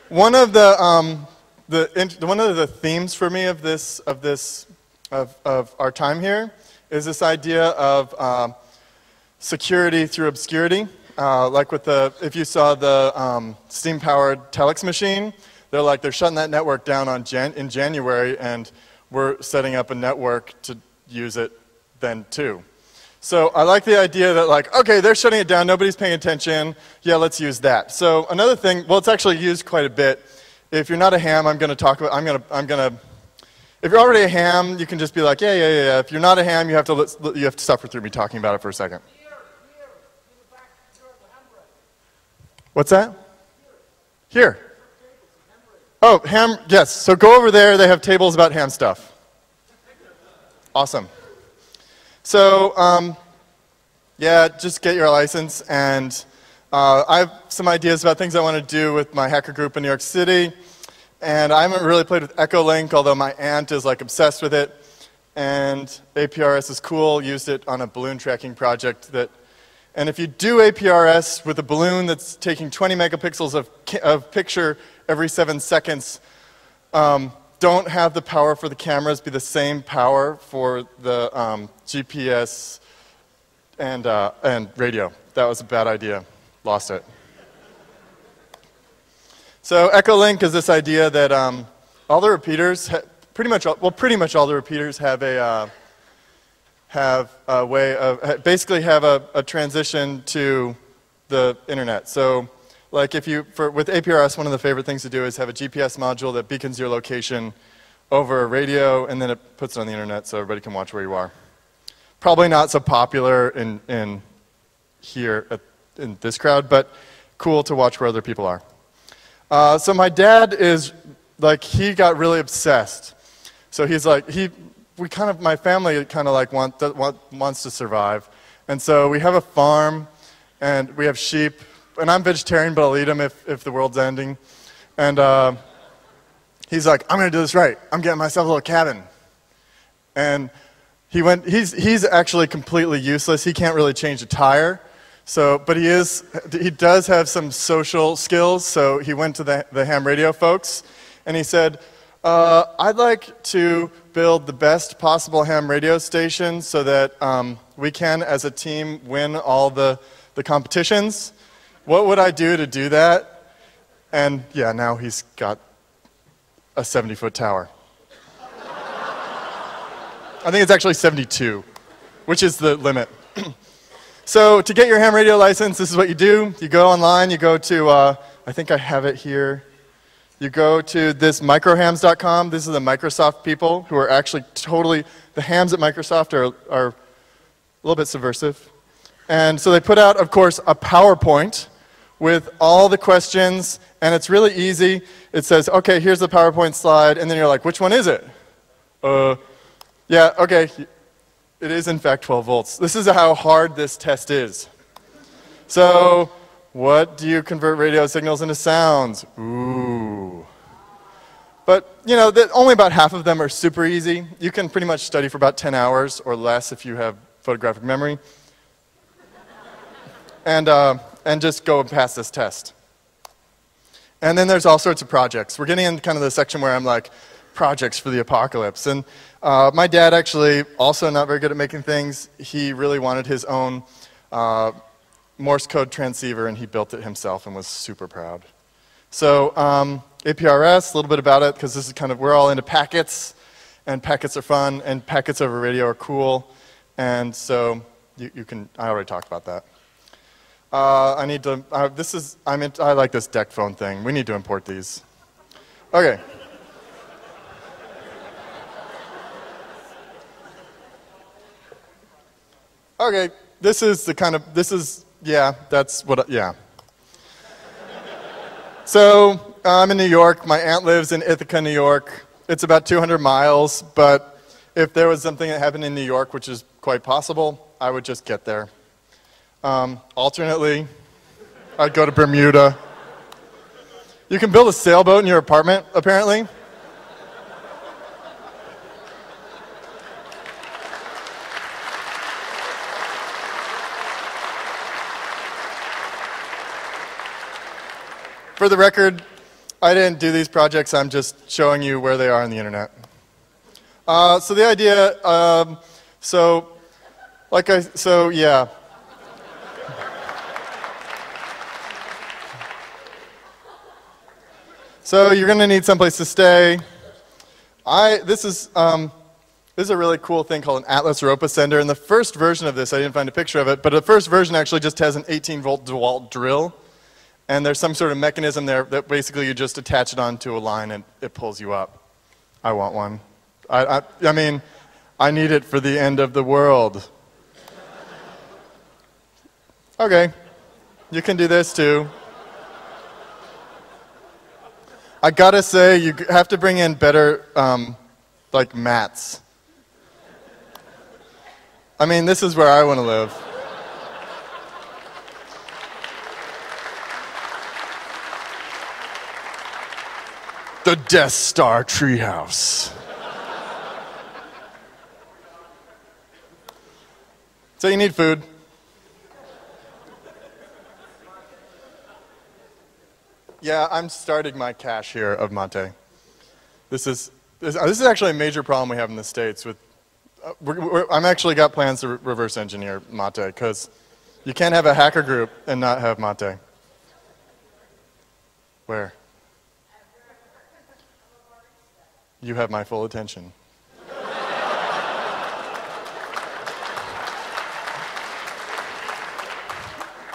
One of the themes for me of our time here is this idea of security through obscurity. Like if you saw the steam-powered telex machine, they're shutting that network down in January, and we're setting up a network to use it then too. So I like the idea that okay, they're shutting it down, nobody's paying attention, yeah, let's use that. So another thing, well, it's actually used quite a bit. If you're not a ham, if you're already a ham, you can just be like, yeah. If you're not a ham, you have to suffer through me talking about it for a second. What's that? Here. Oh, ham, yes. So go over there, they have tables about ham stuff. Awesome. So, yeah, just get your license, and I have some ideas about things I want to do with my hacker group in New York City, and I haven't really played with Echolink, although my aunt is obsessed with it, and APRS is cool, used it on a balloon tracking project and if you do APRS with a balloon that's taking 20 megapixels of picture every 7 seconds, don't have the power for the cameras be the same power for the GPS and radio. That was a bad idea. Lost it. So Echolink is this idea that all the repeaters, pretty much all the repeaters have a way of basically have a transition to the internet. So with APRS, one of the favorite things to do is have a GPS module that beacons your location over a radio, and then it puts it on the internet so everybody can watch where you are. Probably not so popular in in this crowd, but cool to watch where other people are. So my dad is he got really obsessed. So he's my family wants to survive, and so we have a farm, and we have sheep. And I'm vegetarian, but I'll eat them if the world's ending. And he's like, I'm going to do this right. I'm getting myself a little cabin. And he's actually completely useless. He can't really change a tire. But he does have some social skills. So he went to the ham radio folks, and he said, I'd like to build the best possible ham radio station so that we can, as a team, win all the competitions. What would I do to do that? And yeah, now he's got a 70-foot tower. I think it's actually 72, which is the limit. So to get your ham radio license, this is what you do. You go online, you go to, I think I have it here. You go to this microhams.com. This is the Microsoft people who are actually the hams at Microsoft are a little bit subversive. And so they put out, of course, a PowerPoint with all the questions, and it's really easy. It says, okay, here's the PowerPoint slide, and then you're like, which one is it? Yeah, okay, it is in fact 12 volts. This is how hard this test is. So, what do you convert radio signals into sounds? Ooh. But, only about half of them are super easy. You can pretty much study for about 10 hours or less if you have photographic memory. And just go and pass this test. And then there's all sorts of projects. We're getting in kind of the section where I'm like, projects for the apocalypse. And my dad actually, also not very good at making things, he really wanted his own Morse code transceiver, and he built it himself and was super proud. So APRS, a little bit about it, because this is we're all into packets, and packets are fun, and packets over radio are cool. And so I already talked about that. I like this deck phone thing. We need to import these. Okay. Okay, yeah. So, I'm in New York. My aunt lives in Ithaca, New York. It's about 200 miles, but if there was something that happened in New York, which is quite possible, I would just get there. Alternately, I'd go to Bermuda. You can build a sailboat in your apartment, apparently. For the record, I didn't do these projects. I'm just showing you where they are on the internet. So the idea, yeah. So you're going to need someplace to stay. This is a really cool thing called an Atlas Europa sender. And the first version of this, I didn't find a picture of it, but the first version actually just has an 18-volt DeWalt drill. And there's some sort of mechanism there that basically you just attach it onto a line and it pulls you up. I want one. I mean, I need it for the end of the world. Okay, you can do this too. I gotta say, you have to bring in better, like mats. I mean, this is where I want to live. The Death Star treehouse. So you need food. Yeah, I'm starting my cache here of mate. This is actually a major problem we have in the States. I'm actually got plans to reverse engineer mate because you can't have a hacker group and not have mate. Where? You have my full attention.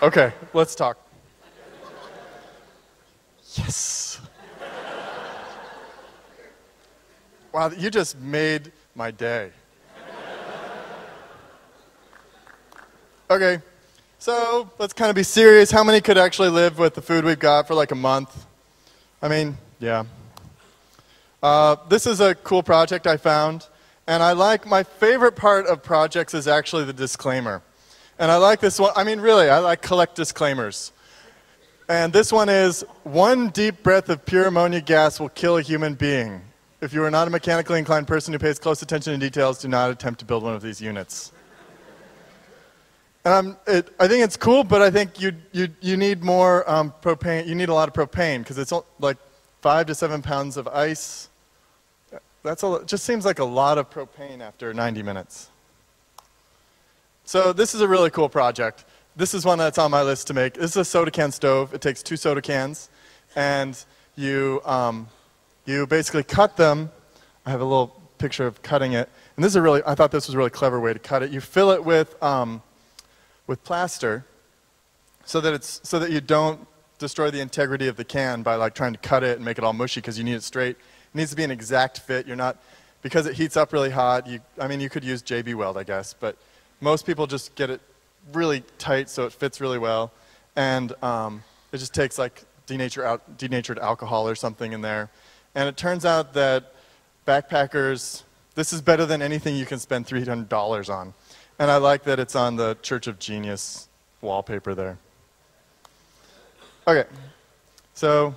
Okay, let's talk. Yes. Wow, you just made my day. Okay, so let's kind of be serious. How many could actually live with the food we've got for like a month? I mean, yeah. This is a cool project I found, and my favorite part of projects is actually the disclaimer. And I like this one. I mean, really, I like collect disclaimers. And this one is, one deep breath of pure ammonia gas will kill a human being. If you are not a mechanically inclined person who pays close attention to details, do not attempt to build one of these units. And I think it's cool, but I think you need more propane. You need a lot of propane, because it's like 5 to 7 pounds of ice. Just seems like a lot of propane after 90 minutes. So this is a really cool project. This is one that's on my list to make. This is a soda can stove. It takes 2 soda cans, and you basically cut them. I have a little picture of cutting it. And I thought this was a really clever way to cut it. You fill it with plaster, so that you don't destroy the integrity of the can by like trying to cut it and make it all mushy, because you need it straight. It needs to be an exact fit. Because it heats up really hot. I mean, you could use JB Weld, I guess, but most people just get it really tight so it fits really well, and it just takes like denatured alcohol or something in there. And it turns out that backpackers, this is better than anything you can spend $300 on. And I like that it's on the Church of Genius wallpaper there. Okay, so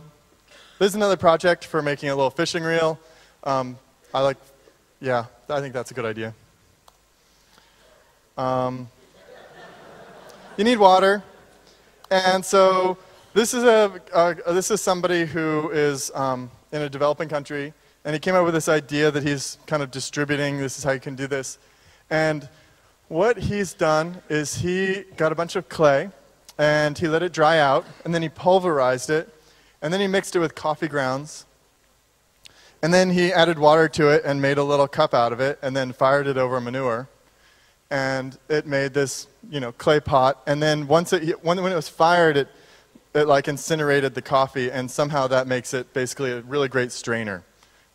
this is another project for making a little fishing reel. Yeah, I think that's a good idea. You need water, and so this is somebody who is in a developing country, and he came up with this idea that he's kind of distributing. This is how you can do this, and what he's done is he got a bunch of clay, and he let it dry out, and then he pulverized it, and then he mixed it with coffee grounds, and then he added water to it and made a little cup out of it, and then fired it over manure. And it made this, clay pot. And then when it was fired, it like incinerated the coffee, and somehow that makes it basically a really great strainer.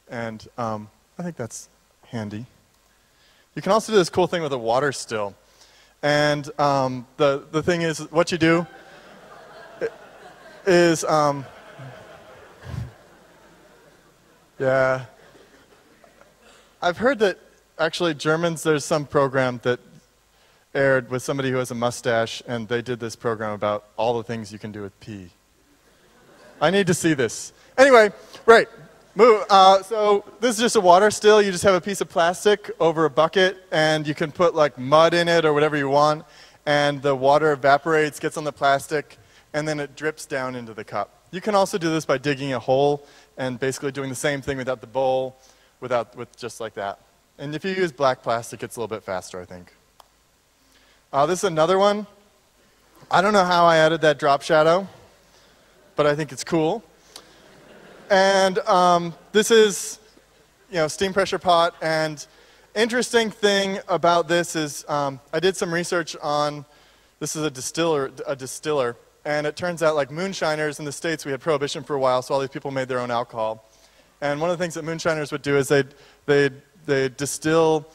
And I think that's handy. You can also do this cool thing with a water still. And the thing is, what you do is, yeah, I've heard that actually Germans, there's some program that aired with somebody who has a mustache, and they did this program about all the things you can do with pee. I need to see this. Anyway, right. So this is just a water still. You just have a piece of plastic over a bucket, and you can put like mud in it or whatever you want, and the water evaporates, gets on the plastic, and then it drips down into the cup. You can also do this by digging a hole and basically doing the same thing without the bowl, with just like that. And if you use black plastic, it's a little bit faster, I think. This is another one. I don't know how I added that drop shadow, but I think it's cool. And this is, steam pressure pot. And interesting thing about this is I did some research on, this is a distiller. And it turns out, like moonshiners in the States, we had prohibition for a while, so all these people made their own alcohol. And one of the things that moonshiners would do is they'd distill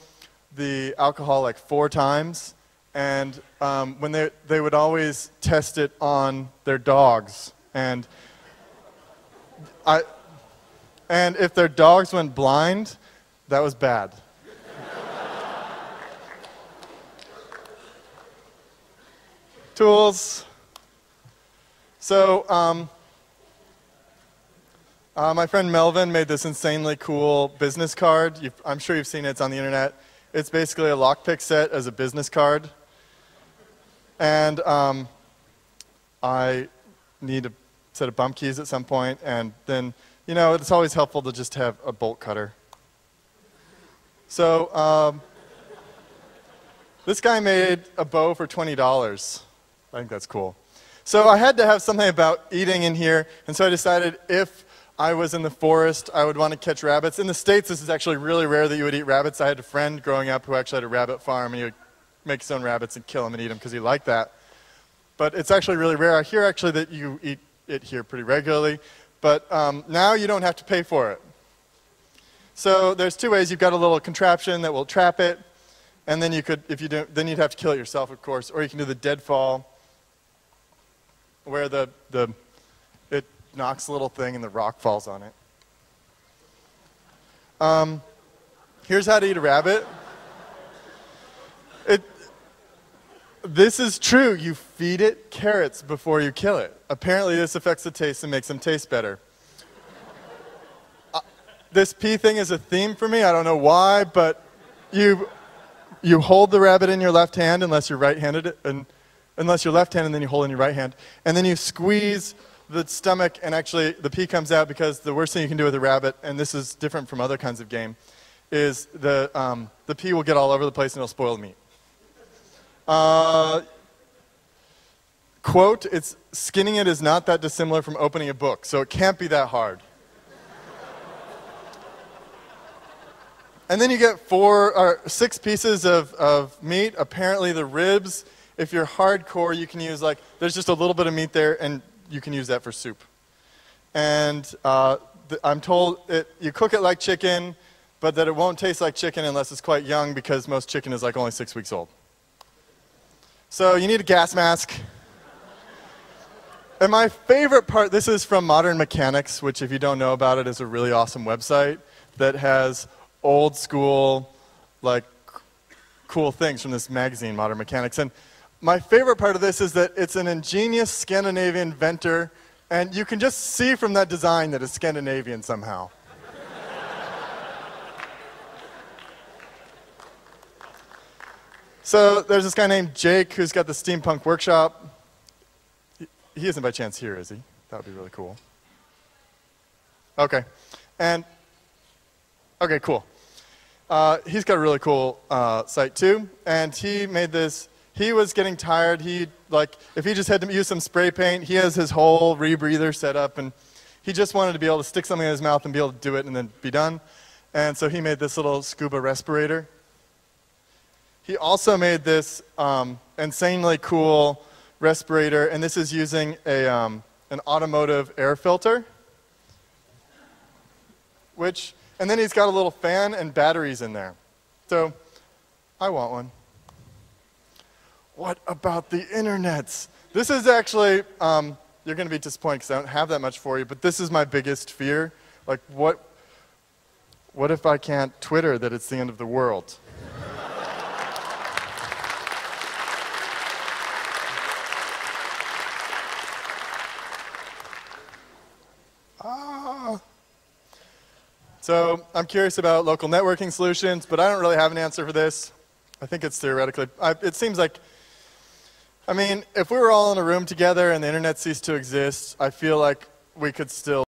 the alcohol like 4 times, and when they would always test it on their dogs. And if their dogs went blind, that was bad. Tools. So my friend Melvin made this insanely cool business card. I'm sure you've seen it. It's on the internet. It's basically a lockpick set as a business card. And I need a set of bump keys at some point. And then, it's always helpful to just have a bolt cutter. So this guy made a bow for $20. I think that's cool. So I had to have something about eating in here, and so I decided if I was in the forest, I would want to catch rabbits. In the States, this is actually really rare that you would eat rabbits. I had a friend growing up who actually had a rabbit farm, and he would make his own rabbits and kill them and eat them because he liked that. But it's actually really rare. I hear actually that you eat it here pretty regularly, but now you don't have to pay for it. So there's 2 ways. You've got a little contraption that will trap it, and then you could, if you don't, then you'd have to kill it yourself, of course, or you can do the deadfall, where it knocks a little thing and the rock falls on it. Here's how to eat a rabbit. This is true. You feed it carrots before you kill it. Apparently this affects the taste and makes them taste better. This pea thing is a theme for me. I don't know why, but you hold the rabbit in your left hand unless you're right-handed, unless you're left-handed, then you hold it in your right hand. And then you squeeze the stomach, and actually the pea comes out, because the worst thing you can do with a rabbit, and this is different from other kinds of game, is the pea will get all over the place and it'll spoil the meat. Quote, skinning it is not that dissimilar from opening a book, so it can't be that hard. And then you get 4 or 6 pieces of meat. Apparently the ribs, if you're hardcore, you can use there's just a little bit of meat there, and you can use that for soup. And I'm told you cook it like chicken, but that it won't taste like chicken unless it's quite young, because most chicken is only 6 weeks old. So you need a gas mask. And my favorite part, this is from Modern Mechanics, which if you don't know about it is a really awesome website that has old school, cool things from this magazine, Modern Mechanics. And my favorite part of this is that it's an ingenious Scandinavian inventor, and you can just see from that design that it's Scandinavian somehow. So there's this guy named Jake who's got the Steampunk Workshop. He isn't by chance here, is he? That would be really cool. Okay. Okay, cool. He's got a really cool site too, and he made this. He was getting tired. If he just had to use some spray paint, he has his whole rebreather set up, and he just wanted to be able to stick something in his mouth and be able to do it and then be done. And so he made this little scuba respirator. He also made this insanely cool respirator, and this is using an automotive air filter, and then he's got a little fan and batteries in there. So I want one. What about the internets? This is actually, you're going to be disappointed because I don't have that much for you, but this is my biggest fear. What if I can't Twitter that it's the end of the world? So I'm curious about local networking solutions, but I don't really have an answer for this. I think it's theoretically, it seems like, if we were all in a room together and the internet ceased to exist, I feel like we could still